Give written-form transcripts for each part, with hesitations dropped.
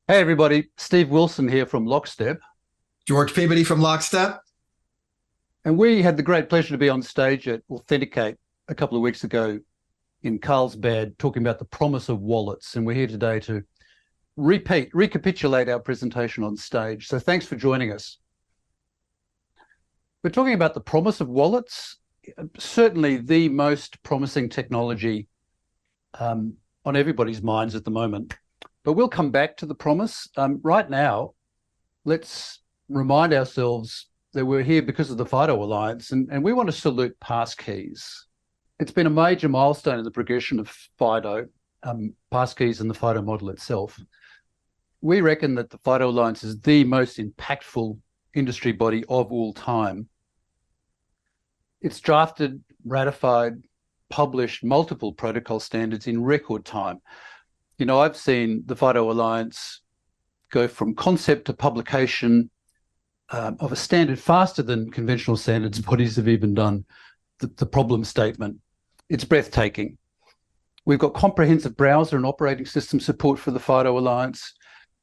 Hey everybody, Steve Wilson here from Lockstep. George Peabody from Lockstep. And we had the great pleasure to be on stage at Authenticate a couple of weeks ago in Carlsbad talking about the promise of wallets. And we're here today to recapitulate our presentation on stage. So thanks for joining us. We're talking about the promise of wallets, certainly the most promising technology on everybody's minds at the moment. But we'll come back to the promise. Right now, let's remind ourselves that we're here because of the FIDO Alliance, and we want to salute passkeys. It's been a major milestone in the progression of FIDO, passkeys and the FIDO model itself. We reckon that the FIDO Alliance is the most impactful industry body of all time. It's drafted, ratified, published multiple protocol standards in record time. You know, I've seen the FIDO Alliance go from concept to publication of a standard faster than conventional standards bodies have even done the problem statement. It's breathtaking. We've got comprehensive browser and operating system support for the FIDO Alliance.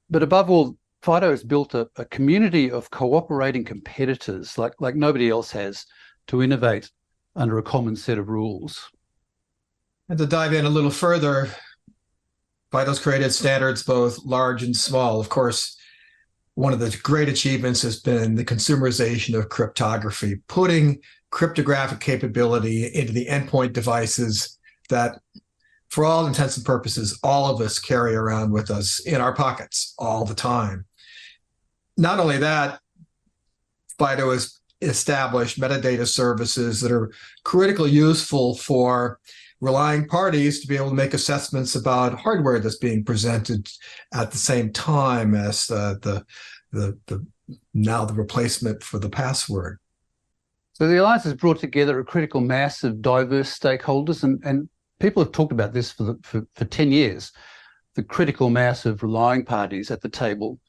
But above all, FIDO has built a community of cooperating competitors like nobody else has to innovate under a common set of rules. And to dive in a little further, FIDO's created standards both large and small. Of course, one of the great achievements has been the consumerization of cryptography, putting cryptographic capability into the endpoint devices that, for all intents and purposes, all of us carry around with us in our pockets all the time. Not only that, FIDO has established metadata services that are critically useful for relying parties to be able to make assessments about hardware that's being presented at the same time as the replacement for the password. So the Alliance has brought together a critical mass of diverse stakeholders, and people have talked about this for 10 years, the critical mass of relying parties at the table.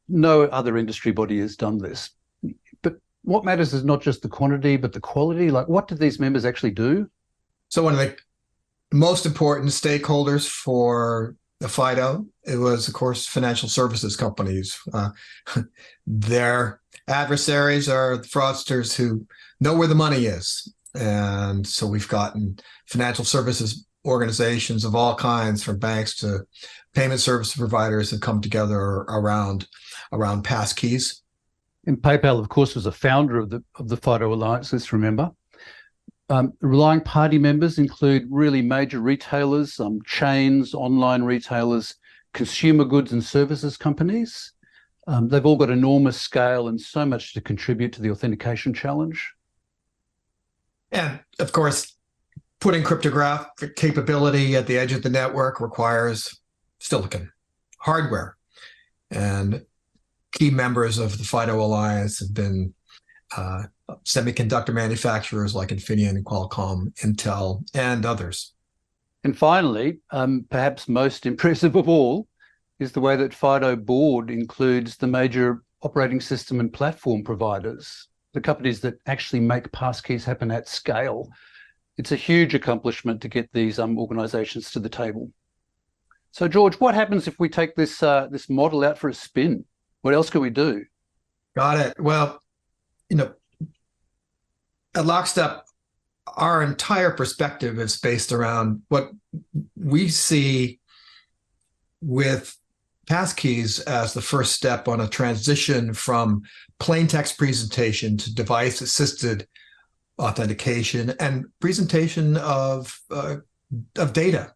No other industry body has done this. But what matters is not just the quantity, but the quality. Like, what do these members actually do? So one of the most important stakeholders for the FIDO, it was, of course, financial services companies. Their adversaries are the fraudsters who know where the money is. And so we've gotten financial services organizations of all kinds, from banks to payment service providers, have come together around passkeys. And PayPal, of course, was a founder of the FIDO Alliance, let's remember. Relying party members include really major retailers, chains, online retailers, consumer goods and services companies. They've all got enormous scale and so much to contribute to the authentication challenge. And of course, putting cryptographic capability at the edge of the network requires silicon, hardware. And key members of the FIDO Alliance have been semiconductor manufacturers like Infineon, Qualcomm, Intel, and others. And finally, perhaps most impressive of all, is the way that FIDO board includes the major operating system and platform providers, the companies that actually make passkeys happen at scale. It's a huge accomplishment to get these organizations to the table. So, George, what happens if we take this model out for a spin? What else can we do? Got it. Well, you know, at Lockstep, our entire perspective is based around what we see with passkeys as the first step on a transition from plain text presentation to device-assisted authentication and presentation of data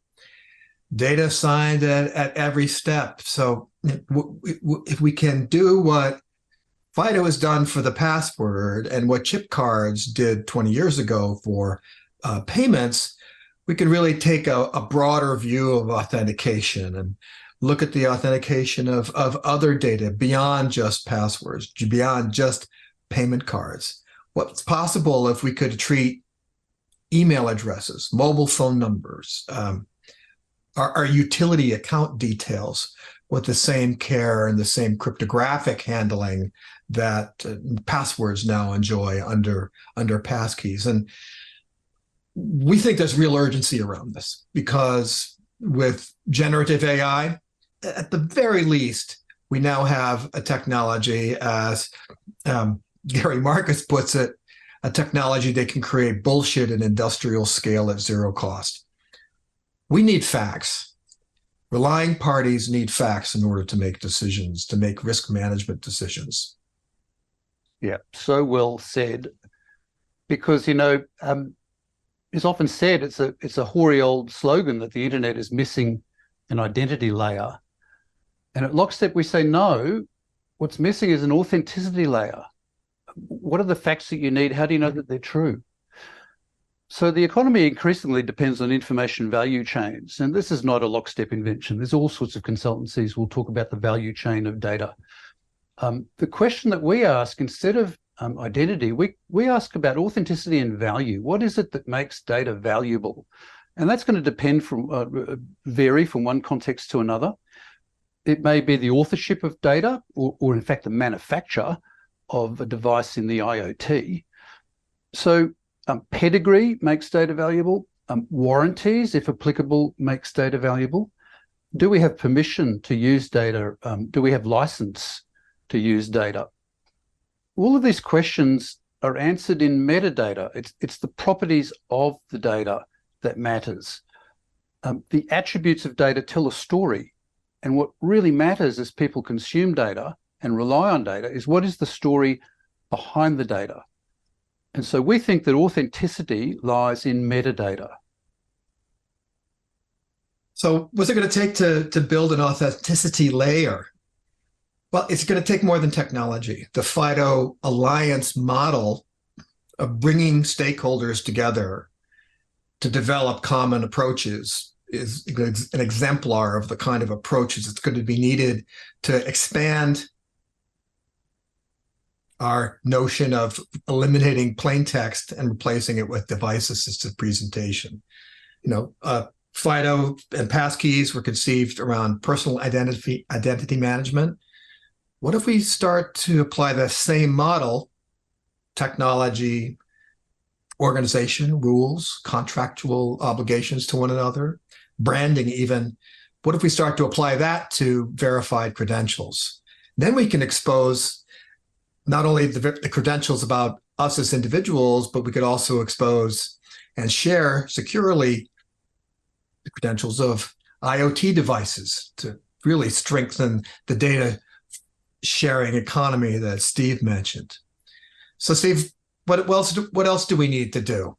signed at every step. So if we can do what FIDO has done for the password and what chip cards did 20 years ago for payments, we can really take a broader view of authentication and look at the authentication of other data beyond just passwords, beyond just payment cards. What's possible if we could treat email addresses, mobile phone numbers, our utility account details with the same care and the same cryptographic handling that passwords now enjoy under passkeys. And we think there's real urgency around this because with generative AI, at the very least, we now have a technology, as Gary Marcus puts it, a technology that can create bullshit in industrial scale at zero cost. We need facts. Relying parties need facts in order to make decisions, to make risk management decisions. Yeah, so well said. Because, it's often said it's a hoary old slogan that the internet is missing an identity layer. And at Lockstep, we say, no, what's missing is an authenticity layer. What are the facts that you need? How do you know that they're true? So the economy increasingly depends on information value chains. And this is not a Lockstep invention. There's all sorts of consultancies will talk about the value chain of data. The question that we ask, instead of identity, we ask about authenticity and value. What is it that makes data valuable? And that's going to vary from one context to another. It may be the authorship of data, or in fact, the manufacture of a device in the IoT. So pedigree makes data valuable. Warranties, if applicable, makes data valuable. Do we have permission to use data? Do we have license to use data? All of these questions are answered in metadata. It's the properties of the data that matters. The attributes of data tell a story. And what really matters as people consume data and rely on data is what is the story behind the data. And so we think that authenticity lies in metadata. So what's it going to take to build an authenticity layer? Well, it's going to take more than technology. The FIDO Alliance model of bringing stakeholders together to develop common approaches is an exemplar of the kind of approaches that's going to be needed to expand our notion of eliminating plain text and replacing it with device-assisted presentation. FIDO and passkeys were conceived around personal identity management. What if we start to apply the same model, technology, organization, rules, contractual obligations to one another, branding even? What if we start to apply that to verified credentials? Then we can expose not only the credentials about us as individuals, but we could also expose and share securely the credentials of IoT devices to really strengthen the data sharing economy that Steve mentioned. So Steve, what else do we need to do?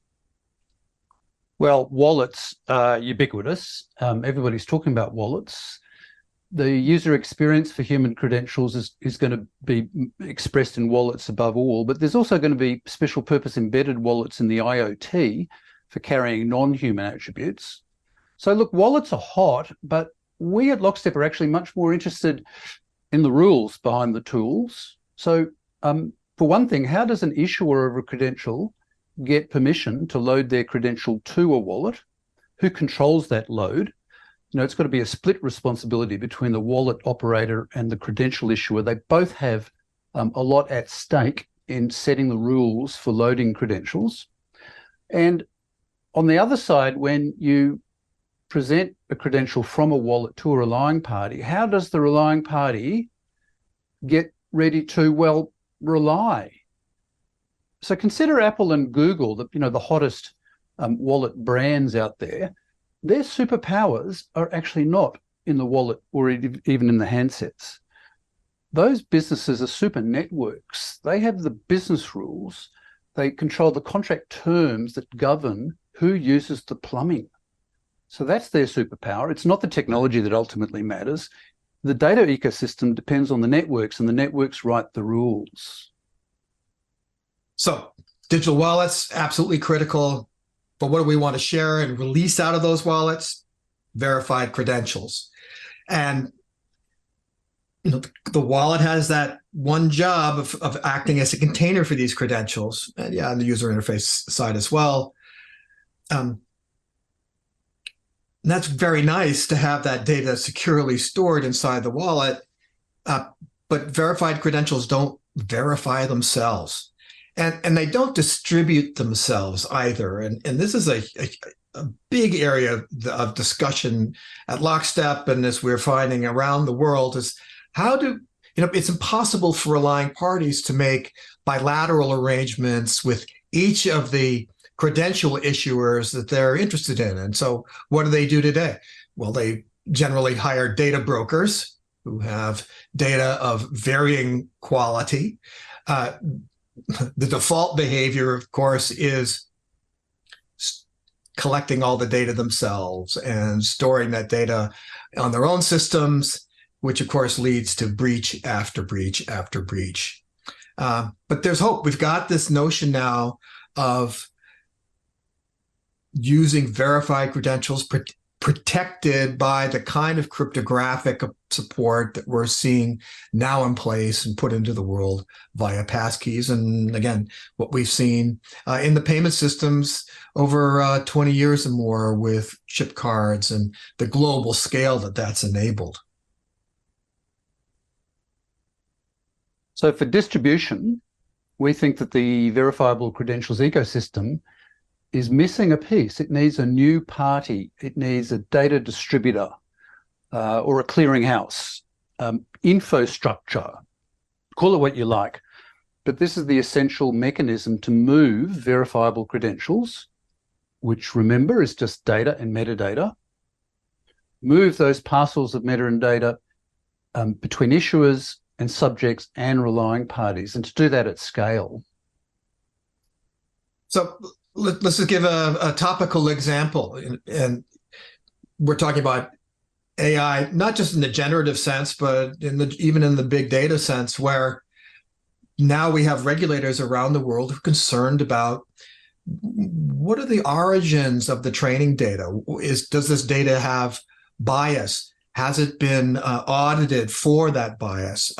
Well, wallets are ubiquitous. Everybody's talking about wallets. The user experience for human credentials is going to be expressed in wallets above all, but there's also going to be special purpose embedded wallets in the IoT for carrying non-human attributes. So look, wallets are hot, but we at Lockstep are actually much more interested in the rules behind the tools. So for one thing, how does an issuer of a credential get permission to load their credential to a wallet? Who controls that load? It's got to be a split responsibility between the wallet operator and the credential issuer. They both have a lot at stake in setting the rules for loading credentials. And on the other side, when you present a credential from a wallet to a relying party, how does the relying party get ready to, well, rely? So consider Apple and Google, the hottest wallet brands out there. Their superpowers are actually not in the wallet or even in the handsets. Those businesses are super networks. They have the business rules. They control the contract terms that govern who uses the plumbing. So that's their superpower. It's not the technology that ultimately matters. The data ecosystem depends on the networks, and the networks write the rules. So digital wallets, absolutely critical. But what do we want to share and release out of those wallets? Verified credentials. And the wallet has that one job of acting as a container for these credentials. And on the user interface side as well. And that's very nice to have that data securely stored inside the wallet, but verified credentials don't verify themselves, and they don't distribute themselves either. And this is a big area of discussion at Lockstep, and as we're finding around the world, is how do, it's impossible for relying parties to make bilateral arrangements with each of the credential issuers that they're interested in. And so what do they do today? Well, they generally hire data brokers who have data of varying quality. The default behavior, of course, is collecting all the data themselves and storing that data on their own systems, which of course leads to breach after breach after breach. But there's hope. We've got this notion now of using verified credentials protected by the kind of cryptographic support that we're seeing now in place and put into the world via passkeys. And again, what we've seen in the payment systems over 20 years or more with chip cards and the global scale that that's enabled. So for distribution, we think that the verifiable credentials ecosystem is missing a piece. It needs a new party. It needs a data distributor or a clearinghouse, infostructure, call it what you like. But this is the essential mechanism to move verifiable credentials, which remember is just data and metadata, move those parcels of meta and data between issuers and subjects and relying parties, and to do that at scale. So let's just give a topical example. And we're talking about AI, not just in the generative sense, but even in the big data sense, where now we have regulators around the world who are concerned about what are the origins of the training data? Does this data have bias? Has it been audited for that bias?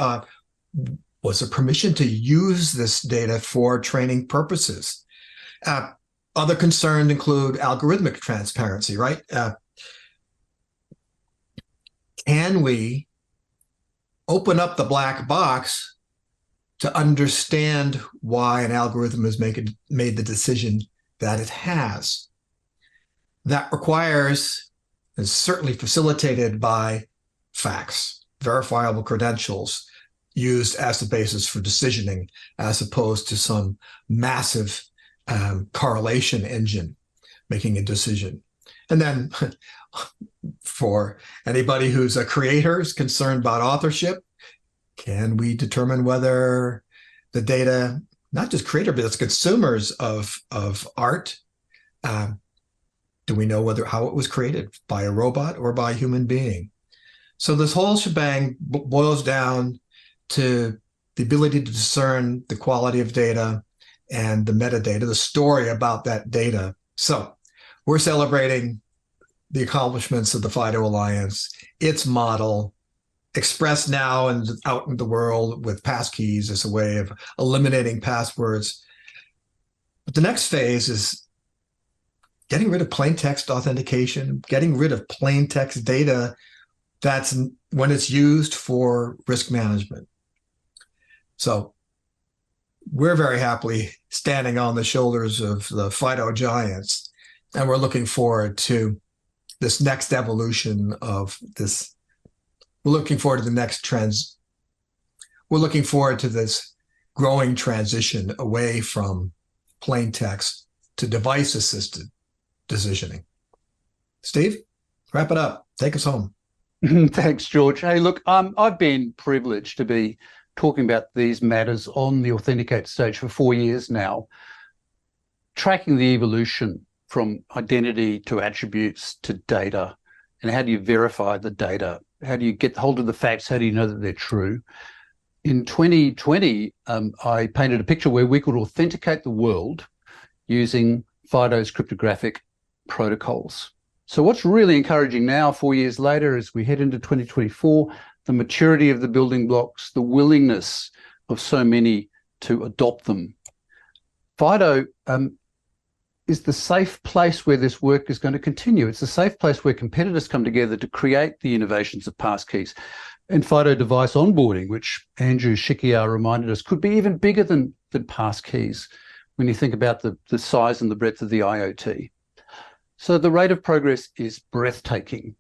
Was there permission to use this data for training purposes? Other concerns include algorithmic transparency, right? Can we open up the black box to understand why an algorithm has made the decision that it has? That requires, is certainly facilitated by facts, verifiable credentials used as the basis for decisioning, as opposed to some massive correlation engine making a decision. And then for anybody who's a creator is concerned about authorship, can we determine whether the data, not just creator, but it's consumers of art, do we know how it was created, by a robot or by a human being? So this whole shebang boils down to the ability to discern the quality of data and the metadata, the story about that data. So we're celebrating the accomplishments of the FIDO Alliance, its model, expressed now and out in the world with passkeys as a way of eliminating passwords. But the next phase is getting rid of plain text authentication, getting rid of plain text data that's when it's used for risk management. So we're very happily standing on the shoulders of the FIDO giants, and we're looking forward to this next evolution of this. We're looking forward to the next trends. We're looking forward to this growing transition away from plain text to device-assisted decisioning. Steve, wrap it up. Take us home. Thanks, George. Hey, look, I've been privileged to be talking about these matters on the Authenticate stage for 4 years now, tracking the evolution from identity to attributes to data, and how do you verify the data? How do you get hold of the facts? How do you know that they're true? In 2020, I painted a picture where we could authenticate the world using FIDO's cryptographic protocols. So what's really encouraging now, 4 years later, as we head into 2024, the maturity of the building blocks, the willingness of so many to adopt them. FIDO is the safe place where this work is going to continue. It's a safe place where competitors come together to create the innovations of passkeys. And FIDO device onboarding, which Andrew Shikiar reminded us, could be even bigger than passkeys when you think about the size and the breadth of the IoT. So the rate of progress is breathtaking.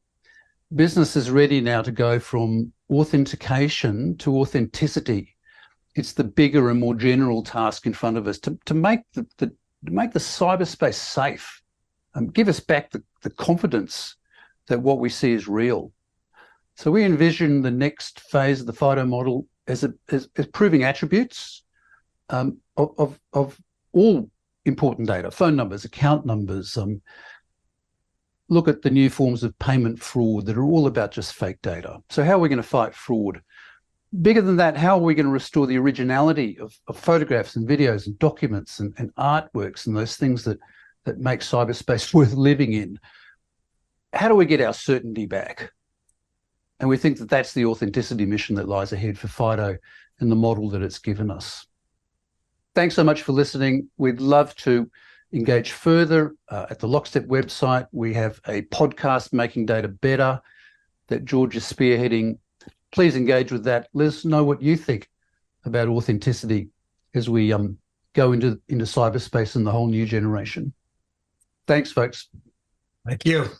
business is ready now to go from authentication to authenticity. It's the bigger and more general task in front of us to make to make the cyberspace safe, give us back the confidence that what we see is real. So we envision the next phase of the FIDO model as proving attributes of all important data, phone numbers, account numbers. Look at the new forms of payment fraud that are all about just fake data. So how are we going to fight fraud? Bigger than that, how are we going to restore the originality of photographs and videos and documents and artworks and those things that make cyberspace worth living in? How do we get our certainty back? And we think that that's the authenticity mission that lies ahead for FIDO and the model that it's given us. Thanks so much for listening. We'd love to engage further at the Lockstep website. We have a podcast, Making Data Better, that George is spearheading. Please engage with that. Let us know what you think about authenticity as we go into cyberspace and the whole new generation. Thanks, folks. Thank you.